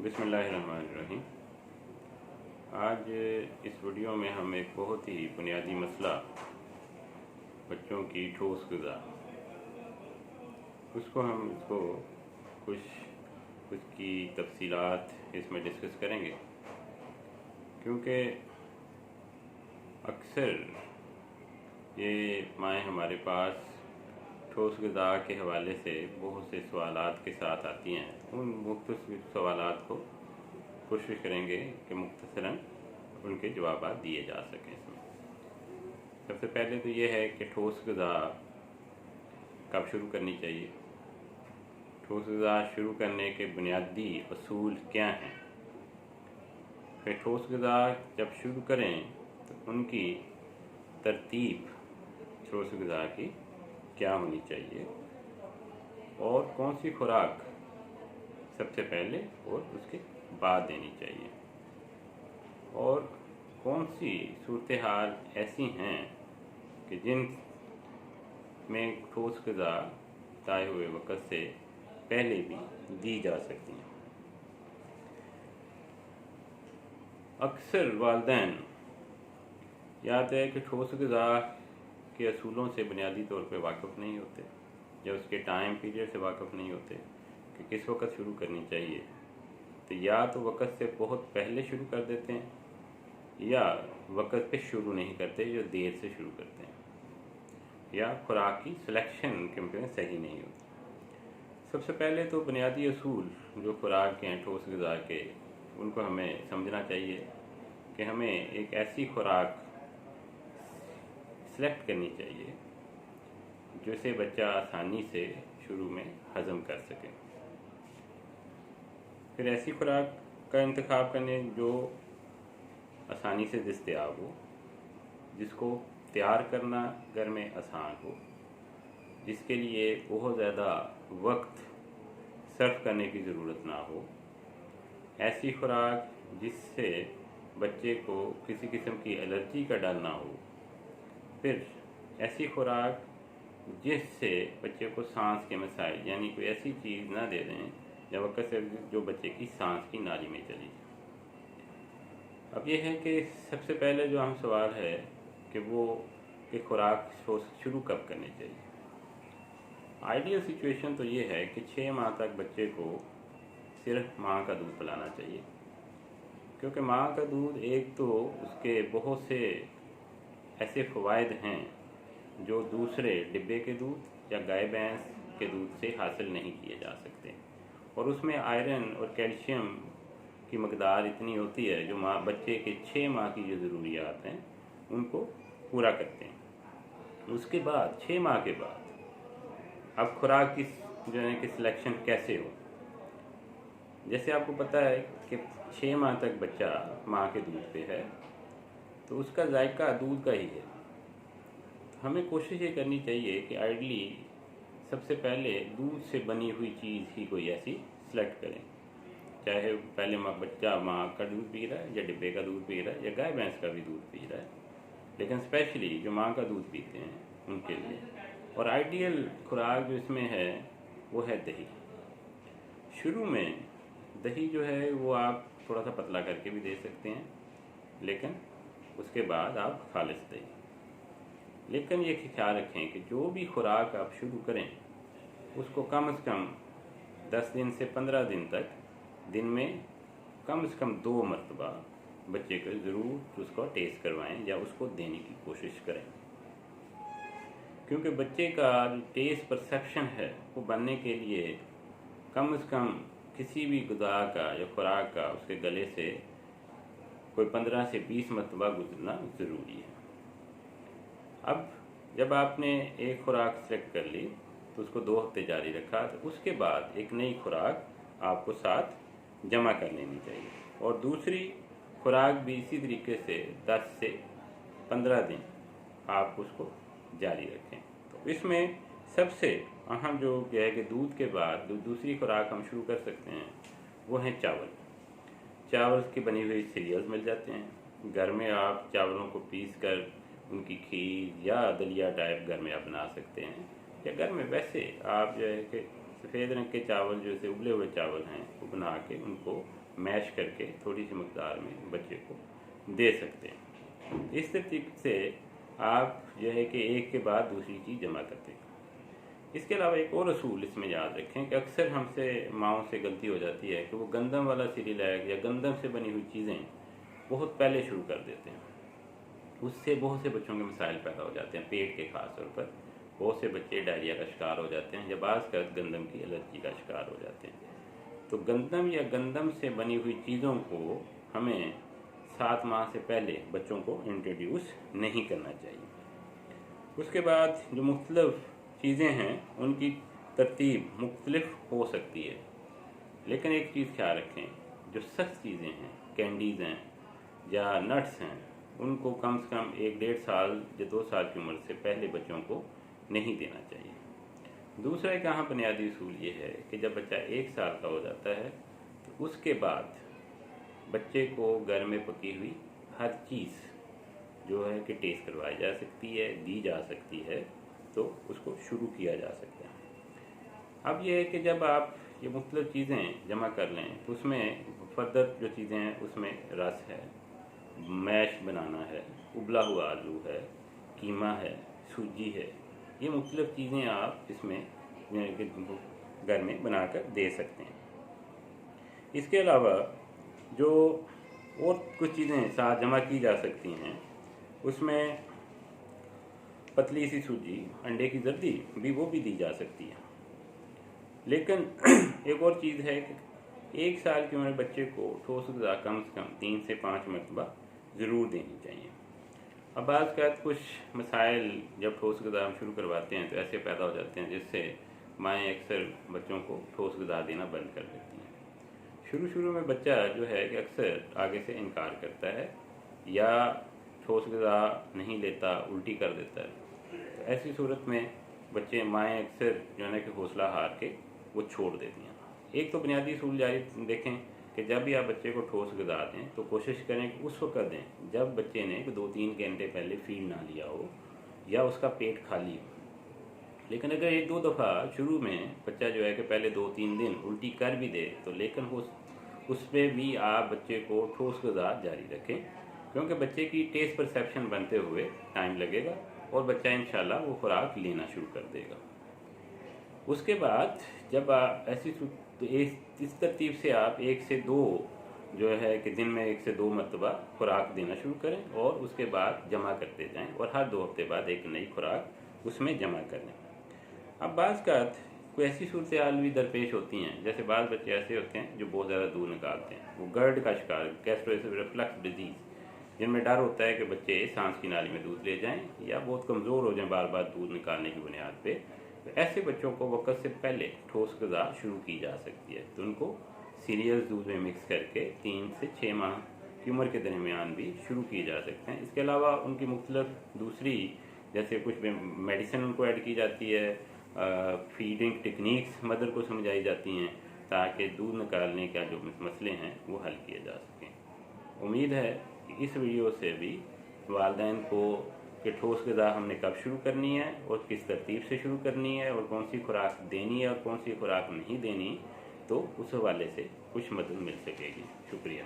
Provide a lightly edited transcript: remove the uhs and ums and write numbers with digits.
बिस्मिल्लाहिर्रहमानिर्रहीम। आज इस वीडियो में हम एक बहुत ही बुनियादी मसला, बच्चों की ठोस ग़िज़ा, इसको कुछ की तफसीलात इसमें डिस्कस करेंगे, क्योंकि अक्सर ये माएँ हमारे पास ठोस ग़िज़ा के हवाले से बहुत से सवालात के साथ आती हैं। उन मुख्तलिफ सवालात को कोशिश करेंगे कि मुख्तसरन उनके जवाब दिए जा सकें। इसमें सबसे पहले तो ये है कि ठोस ग़िज़ा कब शुरू करनी चाहिए, ठोस ग़िज़ा शुरू करने के बुनियादी असूल क्या हैं, फिर ठोस ग़िज़ा जब शुरू करें तो उनकी तरतीब ठोस ग़िज़ा की क्या होनी चाहिए और कौन सी खुराक सबसे पहले और उसके बाद देनी चाहिए, और कौन सी सूरत हाल ऐसी हैं कि जिन में ठोस ग़िज़ा तय हुए वक़्त से पहले भी दी जा सकती हैं। अक्सर वालिदैन याद है कि ठोस ग़िज़ा के असूलों से बुनियादी तौर पर वाकिफ़ नहीं होते, या उसके टाइम पीरियड से वाकिफ़ नहीं होते कि किस वक़्त शुरू करनी चाहिए। तो या तो वक़्त से बहुत पहले शुरू कर देते हैं, या वक़्त पे शुरू नहीं करते, जो देर से शुरू करते हैं, या खुराक की सिलेक्शन उनके में सही नहीं होती। सबसे पहले तो बुनियादी असूल जो खुराक के हैं ठोस ग़िज़ा के, उनको हमें समझना चाहिए कि हमें एक ऐसी खुराक सेलेक्ट करनी चाहिए जिसे बच्चा आसानी से शुरू में हज़म कर सके। फिर ऐसी खुराक का इंतखाब करने जो आसानी से दस्तयाब हो, जिसको तैयार करना घर में आसान हो, जिसके लिए बहुत ज़्यादा वक्त सर्फ करने की ज़रूरत ना हो। ऐसी खुराक जिससे बच्चे को किसी किस्म की एलर्जी का डर ना हो। फिर ऐसी खुराक जिससे बच्चे को सांस के मसाइल, यानी कोई ऐसी चीज़ ना दे दें जब वक़्त से जो बच्चे की सांस की नाली में चली जाए। अब ये है कि सबसे पहले जो अहम सवाल है कि खुराक शुरू कब करनी चाहिए। आइडियल सिचुएशन तो ये है कि 6 माह तक बच्चे को सिर्फ माँ का दूध पिलाना चाहिए, क्योंकि माँ का दूध एक तो उसके बहुत से ऐसे फ़वाइद हैं जो दूसरे डिब्बे के दूध या गाय भैंस के दूध से हासिल नहीं किए जा सकते, और उसमें आयरन और कैल्शियम की मकदार इतनी होती है जो बच्चे के 6 माह की जो ज़रूरियात हैं उनको पूरा करते हैं। उसके बाद 6 माह के बाद अब खुराक की जो है कि सिलेक्शन कैसे हो। जैसे आपको पता है कि 6 माह तक बच्चा माँ के दूध पे है, तो उसका जायका दूध का ही है। हमें कोशिश ये करनी चाहिए कि आइडली सबसे पहले दूध से बनी हुई चीज़ ही कोई ऐसी सेलेक्ट करें, चाहे पहले बच्चा माँ का दूध पी रहा है, या डिब्बे का दूध पी रहा है, या गाय भैंस का भी दूध पी रहा है, लेकिन स्पेशली जो माँ का दूध पीते हैं उनके लिए। और आइडियल खुराक जो इसमें है वो है दही। शुरू में दही जो है वो आप थोड़ा सा पतला करके भी दे सकते हैं, लेकिन उसके बाद आप खालिस दही। लेकिन ये ख्याल रखें कि जो भी खुराक आप शुरू करें उसको कम से कम 10 दिन से 15 दिन तक दिन में कम से कम 2 मरतबा बच्चे को ज़रूर उसको टेस्ट करवाएं या उसको देने की कोशिश करें, क्योंकि बच्चे का जो टेस्ट परसेप्शन है वो बनने के लिए कम से कम किसी भी ग़िज़ा का या खुराक का उसके गले से कोई 15 से 20 मरतबा गुजरना ज़रूरी है। अब जब आपने एक खुराक सेलेक्ट कर ली तो उसको 2 हफ्ते जारी रखा, तो उसके बाद एक नई खुराक आपको साथ जमा कर लेनी चाहिए, और दूसरी खुराक भी इसी तरीके से 10 से 15 दिन आप उसको जारी रखें। तो इसमें सबसे अहम जो है कि दूध के बाद जो दूसरी खुराक हम शुरू कर सकते हैं वो है चावल की बनी हुई सीरियल्स मिल जाते हैं घर में। आप चावलों को पीस कर उनकी खीर या दलिया टाइप घर में आप बना सकते हैं, या घर में वैसे आप जो है कि सफ़ेद रंग के चावल जैसे उबले हुए चावल हैं वो बना के उनको मैश करके थोड़ी सी मकदार में बच्चे को दे सकते हैं। इस तरतीब से आप जो है कि एक के बाद दूसरी चीज़ जमा करते हैं। इसके अलावा एक और असूल इसमें याद रखें कि अक्सर हमसे माओं से गलती हो जाती है कि वो गंदम वाला सीरियलैक या गंदम से बनी हुई चीज़ें बहुत पहले शुरू कर देते हैं। उससे बहुत से बच्चों के मसाइल पैदा हो जाते हैं, पेट के खास तौर पर बहुत से बच्चे डायरिया का शिकार हो जाते हैं या बाज़ का गंदम की एलर्जी का शिकार हो जाते हैं। तो गंदम या गंदम से बनी हुई चीज़ों को हमें 7 माह से पहले बच्चों को इंट्रोड्यूस नहीं करना चाहिए। उसके बाद जो मुख्तलिफ चीज़ें हैं उनकी तरतीब मुख्तलिफ हो सकती है, लेकिन एक चीज़ ख्याल रखें, जो सख्त चीज़ें हैं, कैंडीज़ हैं या नट्स हैं, उनको कम से कम 1-1.5 साल या 2 साल की उम्र से पहले बच्चों को नहीं देना चाहिए। दूसरा एक यहाँ बुनियादी उसूल ये है कि जब बच्चा 1 साल का हो जाता है तो उसके बाद बच्चे को घर में पकी हुई हर चीज़ जो है कि टेस्ट करवाई जा सकती है, दी जा सकती है, तो उसको शुरू किया जा सकता है। अब ये है कि जब आप ये मुख्तलिफ चीज़ें जमा कर लें तो उसमें फर्दर जो चीज़ें हैं उसमें रस है, मैश बनाना है, उबला हुआ आलू है, कीमा है, सूजी है, ये मुख्तलिफ चीज़ें आप इसमें घर में बनाकर दे सकते हैं। इसके अलावा जो और कुछ चीज़ें साथ जमा की जा सकती हैं उसमें पतली सी सूजी, अंडे की जर्दी भी वो भी दी जा सकती है। लेकिन एक और चीज़ है कि 1 साल की उम्र बच्चे को ठोस ग़िज़ा कम से कम 3 से 5 मरतबा ज़रूर देनी चाहिए। अब बात का कुछ मसाइल जब ठोस ग़िज़ा हम शुरू करवाते हैं तो ऐसे पैदा हो जाते हैं जिससे माएँ अक्सर बच्चों को ठोस ग़िज़ा देना बंद कर देती हैं। शुरू में बच्चा जो है कि अक्सर आगे से इनकार करता है या ठोस ग़िज़ा नहीं लेता, उल्टी कर देता है। तो ऐसी सूरत में बच्चे माएँ अक्सर जो है ना कि हौसला हार के वो छोड़ देती हैं। एक तो बुनियादी असूल जारी देखें कि जब भी आप बच्चे को ठोस ग़िज़ा दें तो कोशिश करें कि उस वक्त दें जब बच्चे ने 2-3 घंटे पहले फीड ना लिया हो या उसका पेट खाली हो। लेकिन अगर 1-2 दफ़ा शुरू में बच्चा जो है कि पहले 2-3 दिन उल्टी कर भी दे तो लेकिन उसमें भी आप बच्चे को ठोस ग़िज़ा जारी रखें, क्योंकि बच्चे की टेस्ट परसेप्शन बनते हुए टाइम लगेगा और बच्चा इंशाल्लाह वो खुराक लेना शुरू कर देगा। उसके बाद जब आप ऐसी तो इस तरतीब से आप 1 से 2 जो है कि दिन में 1 से 2 मरतबा खुराक देना शुरू करें और उसके बाद जमा करते जाएं और हर 2 हफ्ते बाद एक नई खुराक उसमें जमा कर लें। अब बाज़ का कोई ऐसी सूरत हाल भी दरपेश होती हैं, जैसे बाज़ बच्चे ऐसे होते हैं जो बहुत ज़्यादा दूध निकालते हैं, वो गर्ड का शिकार, गैस्ट्रो रिफ्लक्स डिजीज़, जिनमें डर होता है कि बच्चे सांस की नाली में दूध ले जाएं या बहुत कमज़ोर हो जाएं बार बार दूध निकालने की बुनियाद पे। तो ऐसे बच्चों को वक्त से पहले ठोस ग़िज़ा शुरू की जा सकती है। तो उनको सीरियल्स दूध में मिक्स करके 3 से 6 माह की उम्र के दरमियान भी शुरू किए जा सकते हैं। इसके अलावा उनकी मुख्तलिफ दूसरी जैसे कुछ मेडिसिन उनको ऐड की जाती है, फीडिंग टेक्निक्स मदर को समझाई जाती हैं ताकि दूध निकालने का जो मसले हैं वो हल किए जा सकें। उम्मीद है कि इस वीडियो से भी वालिदैन को कि ठोस ग़िज़ा हमने कब शुरू करनी है और किस तरतीब से शुरू करनी है और कौन सी खुराक देनी है और कौन सी खुराक नहीं देनी, तो उस हवाले से कुछ मदद मिल सकेगी। शुक्रिया।